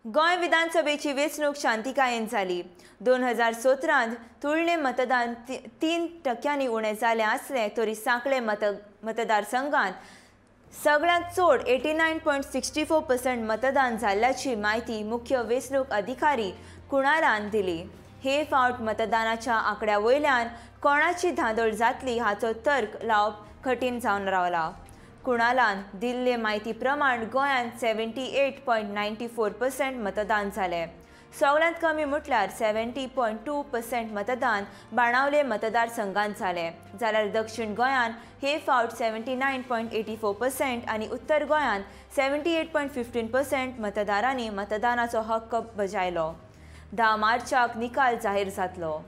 गोंय विधानसभेची वेंचणूक शांतिकायेन जाली। 2017 तुळणे मतदान 3% उणें जालें आसलें तरी सांकळे मतदारसंघांत सगळ्यांत चड 89.64% मतदान जाल्ल्याची म्हायती मुख्य वेंचणूक अधिकारी कुणालान दिली। हे फावट मतदानाच्या आंकड्या वयल्यान कोणाची धांदळ जातली हाचो तर्क लावप कठीण जावन रावला। कुणालान दिल्ले म्हायती प्रमाण गोंयांत 78.94% मतदान जालें। सगळ्यांत कमी म्हटल्यार 70.2% मतदान बाणावले मतदारसंघांत जालें, जाल्यार दक्षिण गोंयांत हे फावट 79.84% आनी उत्तर गोंयांत 78.15% मतदारांनी मतदानाचो हक्क बजायलो। 10 मार्चाक निकाल जाहीर जातलो।